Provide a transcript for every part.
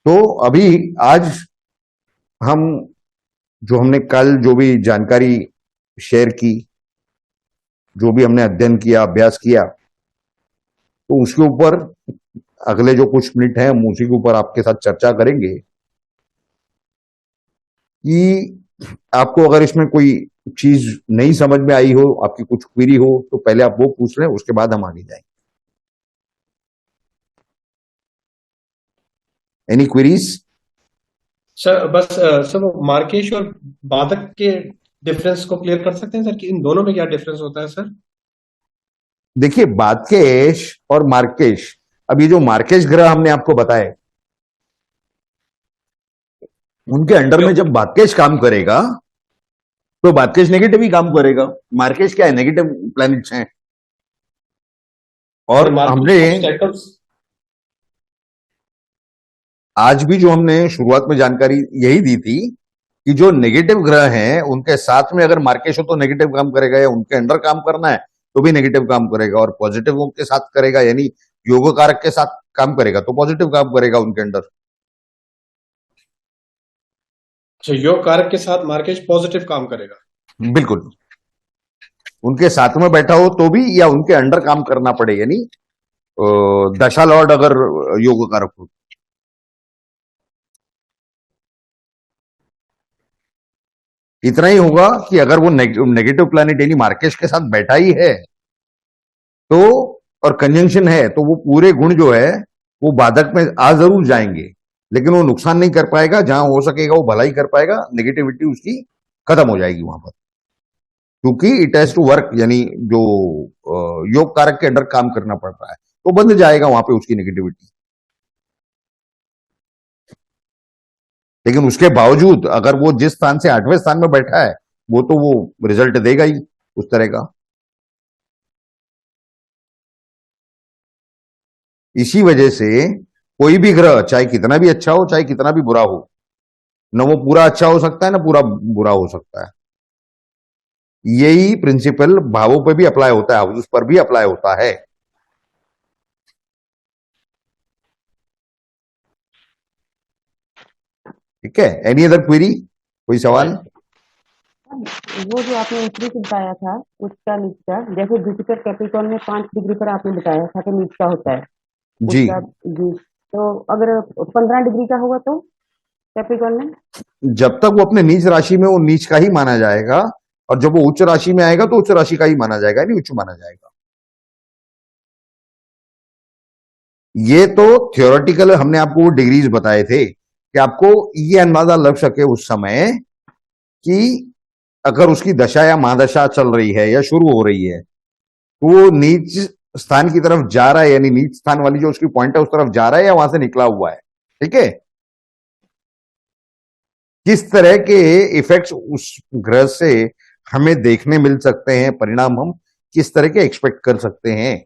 तो अभी आज हम जो हमने कल जो भी जानकारी शेयर की, जो भी हमने अध्ययन किया, अभ्यास किया, तो उसके ऊपर अगले जो कुछ मिनट हैं हम उसी के ऊपर आपके साथ चर्चा करेंगे कि आपको अगर इसमें कोई चीज नहीं समझ में आई हो, आपकी कुछ क्वेरी हो, तो पहले आप वो पूछ लें, उसके बाद हम आगे जाएंगे। Any queries? सर बस सर वो मार्केश और बाधक के डिफरेंस को क्लियर कर सकते हैं सर कि इन दोनों में क्या डिफरेंस होता है सर। देखिए, बादकेश और मार्केश, अब ये जो मार्केश ग्रह हमने आपको बताए, उनके अंडर में योग जब बादकेश काम करेगा तो बादकेश नेगेटिव ही काम करेगा। मार्केश क्या है? नेगेटिव प्लैनेट्स हैं। यानी और मार्केश हमने ऑब्स्टेकल्स। आज भी जो हमने शुरुआत में जानकारी यही दी थी कि जो नेगेटिव ग्रह हैं उनके साथ में अगर मार्केश हो तो नेगेटिव काम करेगा, या उनके अंडर काम करना है तो भी नेगेटिव काम करेगा, और पॉजिटिव के साथ करेगा यानी योग कारक के साथ काम करेगा तो पॉजिटिव काम करेगा उनके अंडर। अच्छा, योग कारक के साथ मार्केश पॉजिटिव काम करेगा। बिल्कुल। उनके साथ में बैठा हो तो भी, या उनके अंडर काम करना पड़े, यानी दशा लॉर्ड अगर योग कारक हो। इतना ही होगा कि अगर वो नेगेटिव प्लैनेट यानी मार्केश के साथ बैठा ही है तो, और कंजंक्शन है, तो वो पूरे गुण जो है वो बाधक में आ जरूर जाएंगे, लेकिन वो नुकसान नहीं कर पाएगा। जहां हो सकेगा वो भलाई कर पाएगा, नेगेटिविटी उसकी खत्म हो जाएगी वहां पर, क्योंकि इट हैज टू वर्क, यानी जो योग कारक के अंडर काम करना पड़ रहा है तो बंद जाएगा वहां पे उसकी नेगेटिविटी। लेकिन उसके बावजूद अगर वो जिस स्थान से 8वें स्थान में बैठा है, वो तो वो रिजल्ट देगा ही उस तरह का। इसी वजह से कोई भी ग्रह चाहे कितना भी अच्छा हो चाहे कितना भी बुरा हो, न वो पूरा अच्छा हो सकता है ना पूरा बुरा हो सकता है। यही प्रिंसिपल भावों पर भी अप्लाई होता है, हाउसेस पर भी अप्लाई होता है। ठीक है? Any other query? कोई सवाल? राइट। वो जो आपने ऊपरी से बताया था उच्च का नीच का, जैसे जुपिटर कैप्रिकॉर्न में 5 डिग्री पर आपने बताया था कि नीच का होता है जी। उसका। जी। तो अगर 15 डिग्री का होगा तो कैप्रिकॉर्न में। जब तक वो अपने नीच राशि में, वो नीच का ही माना जाएगा, और जब वो उच्च राशि में आएगा तो उच्च राशि का ही माना जाएगा, नहीं उच्च माना जाएगा। ये तो थियोरेटिकल हमने आपको वो डिग्रीज बताए थे कि आपको ये अंदाजा लग सके उस समय कि अगर उसकी दशा या महादशा चल रही है या शुरू हो रही है तो वो नीच स्थान की तरफ जा रहा है, यानी नीच स्थान वाली जो उसकी पॉइंट है उस तरफ जा रहा है या वहां से निकला हुआ है। ठीक है? किस तरह के इफेक्ट्स उस ग्रह से हमें देखने मिल सकते हैं, परिणाम हम किस तरह के एक्सपेक्ट कर सकते हैं।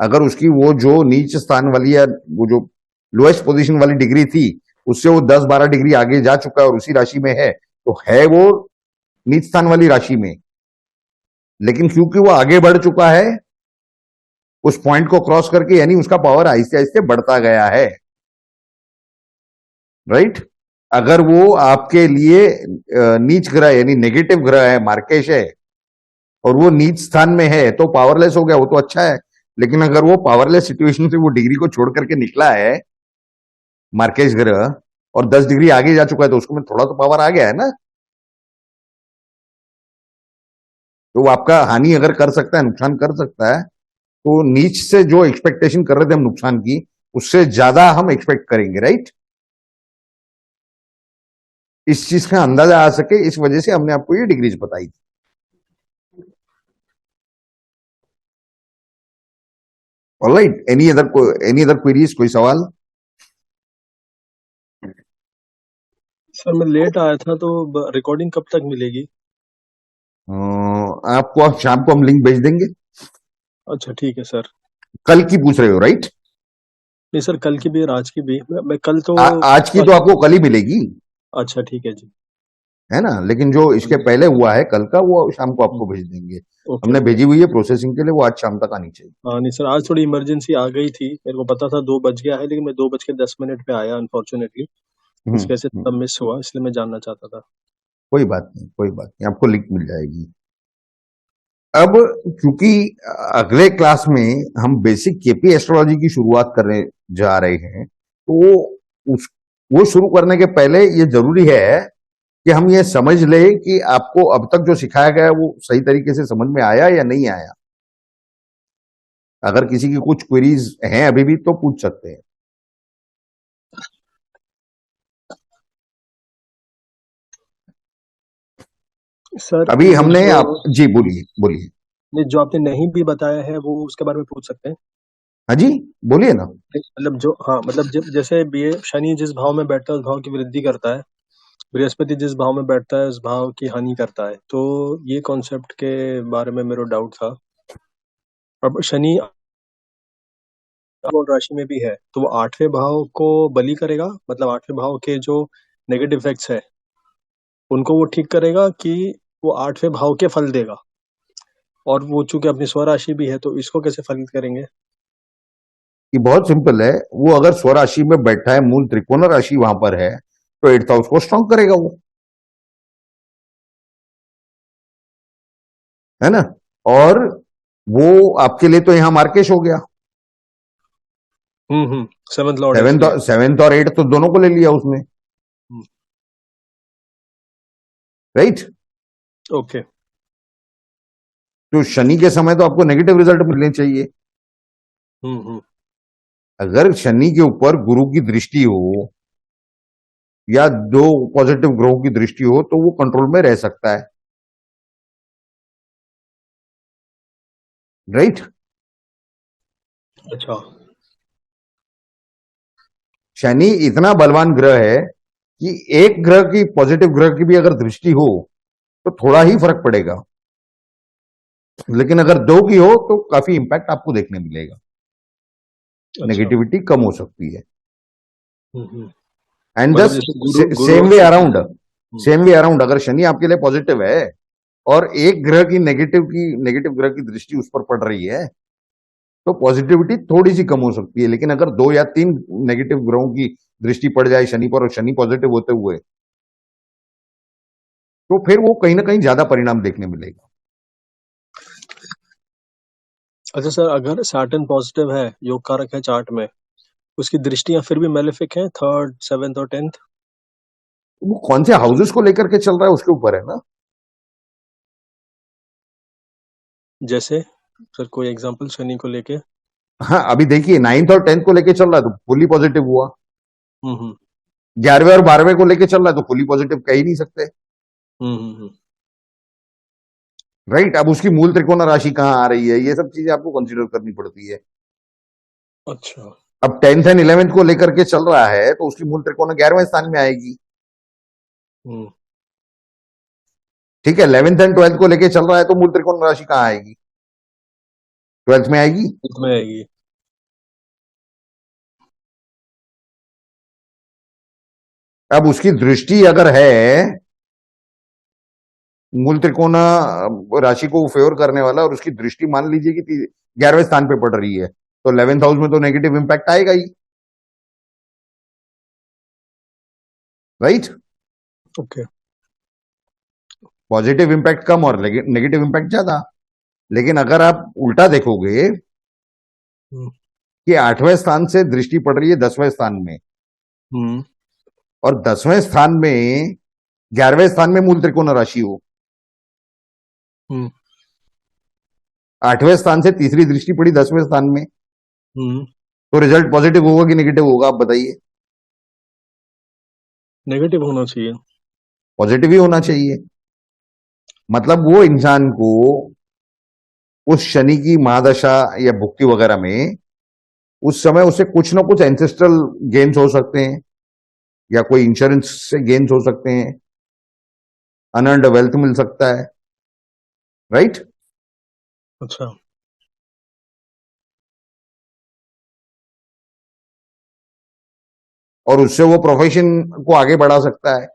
अगर उसकी वो जो नीच स्थान वाली या वो जो लोएस्ट पोजीशन वाली डिग्री थी उससे वो 10-12 डिग्री आगे जा चुका है और उसी राशि में है, तो है वो नीच स्थान वाली राशि में। लेकिन क्योंकि वो आगे बढ़ चुका है उस पॉइंट को क्रॉस करके, यानी उसका पावर आहिस्ते आहिस्ते बढ़ता गया है। राइट? अगर वो आपके लिए नीच ग्रह यानी नेगेटिव ग्रह है, मार्केश है, और वो नीच स्थान में है तो पावरलेस हो गया, वो तो अच्छा है। लेकिन अगर वो पावरलेस सिचुएशन से वो डिग्री को छोड़ करके निकला है मार्केश ग्रह, और 10 डिग्री आगे जा चुका है, तो उसको में थोड़ा तो पावर आ गया है ना, तो वो आपका हानि अगर कर सकता है, नुकसान कर सकता है, तो नीच से जो एक्सपेक्टेशन कर रहे थे हम नुकसान की, उससे ज्यादा हम एक्सपेक्ट करेंगे। राइट? इस चीज का अंदाजा आ सके इस वजह से हमने आपको ये डिग्रीज बताई थी। Alright, any other queries? कोई सवाल? सर मैं लेट आया था तो रिकॉर्डिंग कब तक मिलेगी? आपको आप शाम को हम लिंक भेज देंगे। अच्छा ठीक है सर। कल की पूछ रहे हो? राइट? नहीं सर, कल की भी और आज की भी। मैं कल तो आज की तो कल। आपको कल ही मिलेगी। अच्छा ठीक है जी। है ना। लेकिन जो इसके पहले हुआ है कल का, वो शाम को आपको भेज देंगे। ओके हमने ओके। भेजी हुई है प्रोसेसिंग के लिए, वो आज शाम तक आनी चाहिए। हाँ नहीं सर, आज थोड़ी इमरजेंसी आ गई थी, मेरे को पता था 2 बज गया है, लेकिन मैं 2:10 पे आया अनफॉर्चुनेटली। इस वजह से हम्म। तब मिस हुआ, इसलिए मैं जानना चाहता था। कोई बात नहीं, कोई बात नहीं, आपको लिंक मिल जाएगी। अब क्योंकि अगले क्लास में हम बेसिक केपी एस्ट्रोलॉजी की शुरुआत करने जा रहे हैं, तो उस वो शुरू करने के पहले ये जरूरी है कि हम ये समझ ले कि आपको अब तक जो सिखाया गया है वो सही तरीके से समझ में आया या नहीं आया। अगर किसी की कुछ क्वेरीज हैं अभी भी, तो पूछ सकते हैं। सर अभी वो हमने जो, आप जी बोलिए बोलिए। नहीं, जो आपने नहीं भी बताया है वो उसके बारे में पूछ सकते हैं। हाँ जी, बोलिए ना। मतलब जो, हाँ मतलब जैसे ये शनि जिस भाव में बैठता है उस भाव की वृद्धि करता है, बृहस्पति जिस भाव में बैठता है उस भाव की हानि करता है, तो ये कॉन्सेप्ट के बारे में मेरा डाउट था। अब शनि कौन राशि में भी है तो वो 8वें भाव को बलि करेगा, मतलब 8वें भाव के जो नेगेटिव इफेक्ट्स है उनको वो ठीक करेगा, कि वो 8वें भाव के फल देगा? और वो चूंकि अपनी स्वराशि भी है तो इसको कैसे फलित करेंगे? कि बहुत सिंपल है, वो अगर स्वराशि में बैठा है, मूल त्रिकोण राशि वहां पर है, तो 8th हाउस को स्ट्रांग करेगा वो, है ना। और वो आपके लिए तो यहां मार्केश हो गया। सेवंथ लॉर्ड है सेवेंथ इसलिए। सेवेंथ और 8th तो दोनों को ले लिया उसने, हम्म, राइट। ओके। तो शनि के समय तो आपको नेगेटिव रिजल्ट मिलने चाहिए। हम्म। अगर शनि के ऊपर गुरु की दृष्टि हो या दो पॉजिटिव ग्रहों की दृष्टि हो, तो वो कंट्रोल में रह सकता है, राइट। अच्छा। शनि इतना बलवान ग्रह है कि एक ग्रह की, पॉजिटिव ग्रह की भी अगर दृष्टि हो तो थोड़ा ही फर्क पड़ेगा, लेकिन अगर दो की हो तो काफी इंपैक्ट आपको देखने मिलेगा, अच्छा। नेगेटिविटी कम हो सकती है। हम्म। एंड मतलब दस जैसे गुरु गुरु सेम और वे शुक्र। अराउंड, सेम वे अराउंड, अगर शनि आपके लिए पॉजिटिव है और एक ग्रह की, नेगेटिव ग्रह की दृष्टि उस पर पड़ रही है, तो पॉजिटिविटी थोड़ी सी कम हो सकती है। लेकिन अगर 2 या 3 नेगेटिव ग्रहों की दृष्टि पड़ जाए शनि पर और शनि पॉजिटिव होते हुए, तो फिर वो कहीं ना कहीं ज्यादा परिणाम देखने मिलेगा। अच्छा सर, अगर सैटर्न पॉजिटिव है, योग कारक है चार्ट में, उसकी दृष्टियां फिर भी मेलेफिक हैं, 3rd 7th और 10th? वो कौन से हाउसेस को लेकर के चल रहा है उसके ऊपर है ना। जैसे सर कोई एग्जांपल शनि को लेके? हाँ, अभी देखिए 9th और 10th को लेके चल रहा है तो फुली पॉजिटिव हुआ। हम्म 11वें और 12वें को लेके चल रहा है तो फुली पॉजिटिव कह ही नहीं सकते, हम्म। राइट। अब उसकी मूल त्रिकोण राशि कहाँ आ रही है, ये सब चीजें आपको कंसिडर करनी पड़ती है। अच्छा। अब 10th एंड 11th को लेकर के चल रहा है तो उसकी मूल त्रिकोण 11वें स्थान में आएगी, हम्म ठीक है। 11th एंड 12th को लेके चल रहा है तो मूल त्रिकोण राशि कहाँ आएगी, 12th में आएगी। इसमें आएगी। अब उसकी दृष्टि अगर है मूल त्रिकोण राशि को फेवर करने वाला, और उसकी दृष्टि मान लीजिए कि 11वें स्थान पे पड़ रही है, तो 11th हाउस में तो नेगेटिव इंपैक्ट आएगा ही, राइट। ओके। पॉजिटिव इंपैक्ट कम और नेगेटिव इंपैक्ट ज्यादा। लेकिन अगर आप उल्टा देखोगे हम्म कि 8वें स्थान से दृष्टि पड़ रही है 10वें स्थान में, हम्म और 10वें स्थान में 11वें स्थान में मूल त्रिकोण राशि हो, हम्म 8वें स्थान से तीसरी दृष्टि पड़ी 10वें स्थान में, हम्म। तो रिजल्ट पॉजिटिव होगा कि नेगेटिव होगा, आप बताइए। नेगेटिव होना चाहिए। पॉजिटिव ही होना चाहिए। मतलब वो इंसान को उस शनि की महादशा या भुक्ति वगैरह में उस समय उसे कुछ ना कुछ एंसेस्ट्रल गेन्स हो सकते हैं, या कोई इंश्योरेंस से गेन्स हो सकते हैं, अनअर्न्ड वेल्थ मिल सकता है, राइट। अच्छा। और उससे वो प्रोफेशन को आगे बढ़ा सकता है।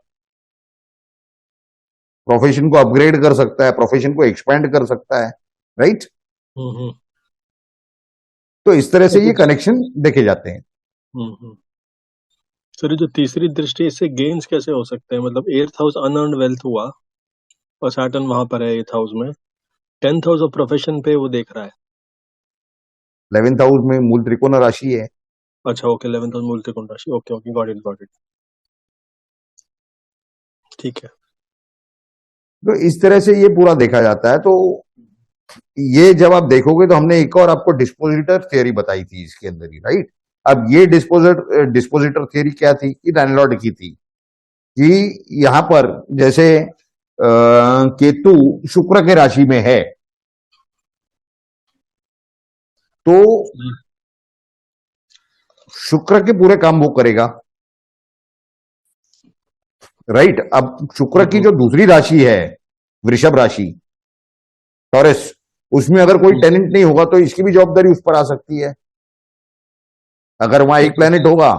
प्रोफेशन को अपग्रेड कर सकता है, प्रोफेशन को एक्सपेंड कर सकता है, राइट। हम्म। तो इस तरह से ये कनेक्शन देखे जाते हैं। हम्म। सर, जो तीसरी दृष्टि, इससे गेन्स कैसे हो सकते हैं? मतलब 8th हाउस अनअर्न्ड वेल्थ हुआ और सैटर्न वहां पर है 8th हाउस में, 10th हाउस ऑफ प्रोफेशन पे वो देख रहा है। 11th हाउस में मूल त्रिकोण राशि है। अच्छा, ओके, 11th हाउस मूल त्रिकोण राशि, ओके ओके, गॉट इट, ठीक है। तो इस तरह से ये पूरा देखा जाता है। तो ये जब आप देखोगे तो हमने एक और आपको डिस्पोजिटर थियरी बताई थी इसके अंदर ही, राइट। अब ये डिस्पोजिटर थियरी क्या थी कि लैंडलॉर्ड की थी कि यहां पर जैसे केतु शुक्र के राशि में है तो शुक्र के पूरे काम वो करेगा, राइट। अब शुक्र की जो दूसरी राशि है वृषभ राशि, टॉरस, उसमें अगर कोई टेनेंट नहीं होगा तो इसकी भी जवाबदारी उस पर आ सकती है। अगर वहां एक प्लेनेट होगा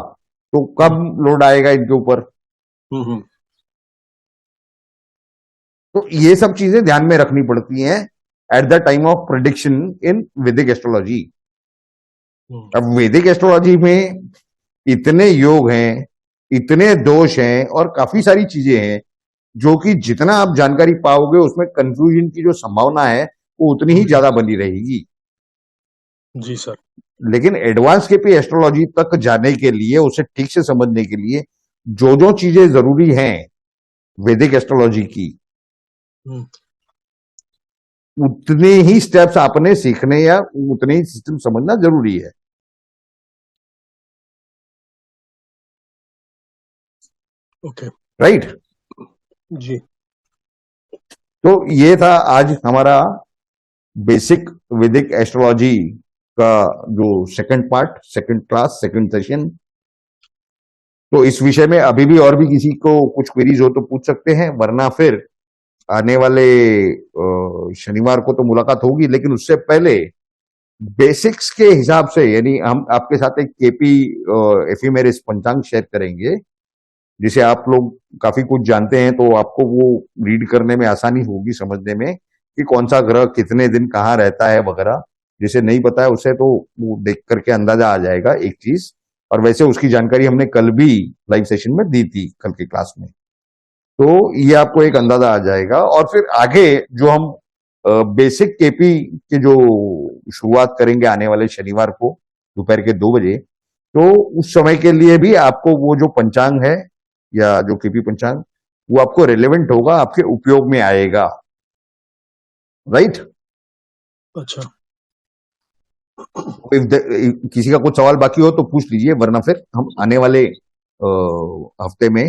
तो कब लोड आएगा इनके ऊपर। हम्म। तो ये सब चीजें ध्यान में रखनी पड़ती हैं at the time of prediction in Vedic astrology. अब वैदिक एस्ट्रोलॉजी में इतने योग हैं, इतने दोष हैं और काफी सारी चीजें हैं जो कि जितना आप जानकारी पाओगे उसमें कंफ्यूजन की जो संभावना है वो उतनी ही ज्यादा बनी रहेगी। जी सर। लेकिन एडवांस केपी एस्ट्रोलॉजी तक जाने के लिए, उसे ठीक से समझने के लिए जो जो चीजें जरूरी हैं वैदिक एस्ट्रोलॉजी की, हम्म। उतने ही स्टेप्स आपने सीखने या उतने ही सिस्टम समझना जरूरी है, ओके, राइट। जी। तो ये था आज हमारा बेसिक वैदिक एस्ट्रोलॉजी का जो second part, second class, second session. तो इस विषय में अभी भी और भी किसी को कुछ क्वेरीज हो तो पूछ सकते हैं, वरना फिर आने वाले शनिवार को तो मुलाकात होगी, लेकिन उससे पहले बेसिक्स के हिसाब से, यानी हम आपके साथ एक केपी एफिमेरिस पंचांग शेयर करेंगे जिसे आप लोग काफी कुछ जानते हैं, तो आपको वो रीड करने में आसानी होगी, समझने में कि कौन सा ग्रह कितने दिन कहाँ रहता है वगैरह। जिसे नहीं पता है उसे तो वो देख करके अंदाजा आ जाएगा एक चीज। और वैसे उसकी जानकारी हमने कल भी लाइव सेशन में दी थी, कल की क्लास में, तो ये आपको एक अंदाजा आ जाएगा। और फिर आगे जो हम बेसिक केपी के जो शुरुआत करेंगे आने वाले शनिवार को दोपहर के 2 बजे, तो उस समय के लिए भी आपको वो जो पंचांग है या जो केपी पंचांग, वो आपको रिलेवेंट होगा, आपके उपयोग में आएगा, राइट। अच्छा, किसी का कुछ सवाल बाकी हो तो पूछ लीजिए, वरना फिर हम आने वाले हफ्ते में,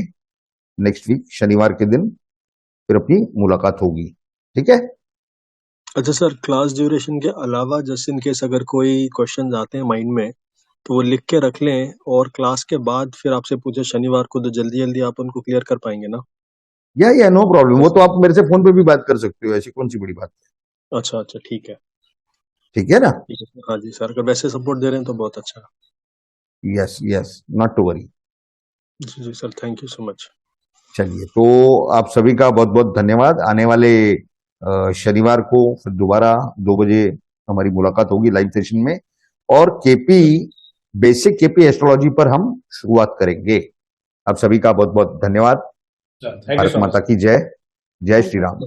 नेक्स्ट वीक शनिवार के दिन फिर अपनी मुलाकात होगी, ठीक है। अच्छा सर, क्लास ड्यूरेशन के अलावा जस्ट इन केस अगर कोई क्वेश्चन आते हैं माइंड में तो वो लिख के रख लें, और क्लास के बाद फिर आपसे पूछे शनिवार को, तो जल्दी जल्दी आप उनको क्लियर कर पाएंगे ना? या नो प्रॉब्लम, वो तो आप मेरे से फोन पे भी बात कर सकते हो, ऐसी कौन सी बड़ी बात है। अच्छा अच्छा, ठीक है, ठीक है ना। ठीक है सर। हाँ जी सर, अगर वैसे सपोर्ट दे रहे हैं तो बहुत अच्छा है। Yes yes, not to worry. जी जी sir, thank you so much. चलिए, तो आप सभी का बहुत बहुत धन्यवाद। आने वाले शनिवार को फिर दोबारा 2 बजे हमारी मुलाकात होगी लाइव सेशन में, और केपी बेसिक केपी एस्ट्रोलॉजी पर हम शुरुआत करेंगे। आप सभी का बहुत बहुत धन्यवाद। थैंक यू भारत सो माता मच। की जय। जय श्री राम।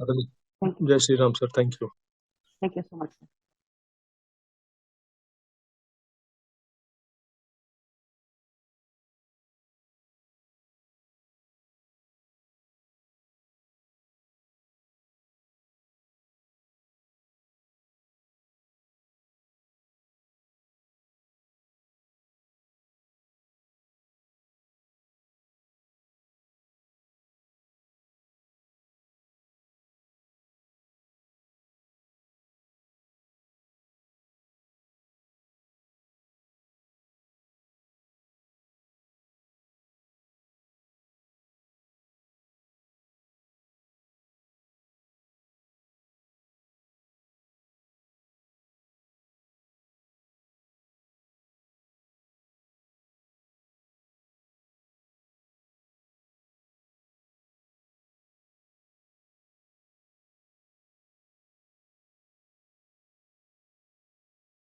जय Shri Ram sir, thank you. Thank you so much.